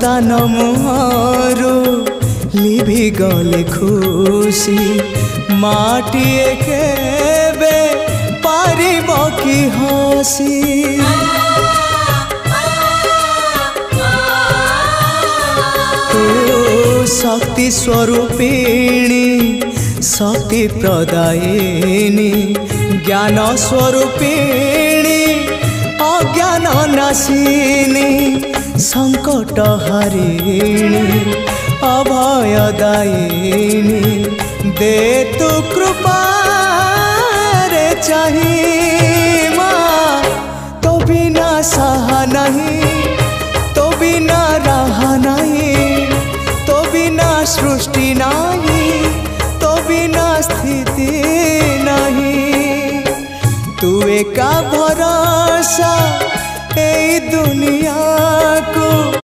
संतान मुहरु लिभि गले खुशी माटिए केबे पारिब कि हसी शक्ति स्वरूपिणी शक्ति प्रदायिनी ज्ञान स्वरूपिणी अज्ञान नाशिनी संकट हरिणी अभयदायिनी दे तु कृपा रे चाही माँ तो बिना सहा नहीं तो बिना रहा नहीं तो बिना सृष्टि नहीं तो बिना स्थिति नहीं तू एका भरोसा ए दुनिया को।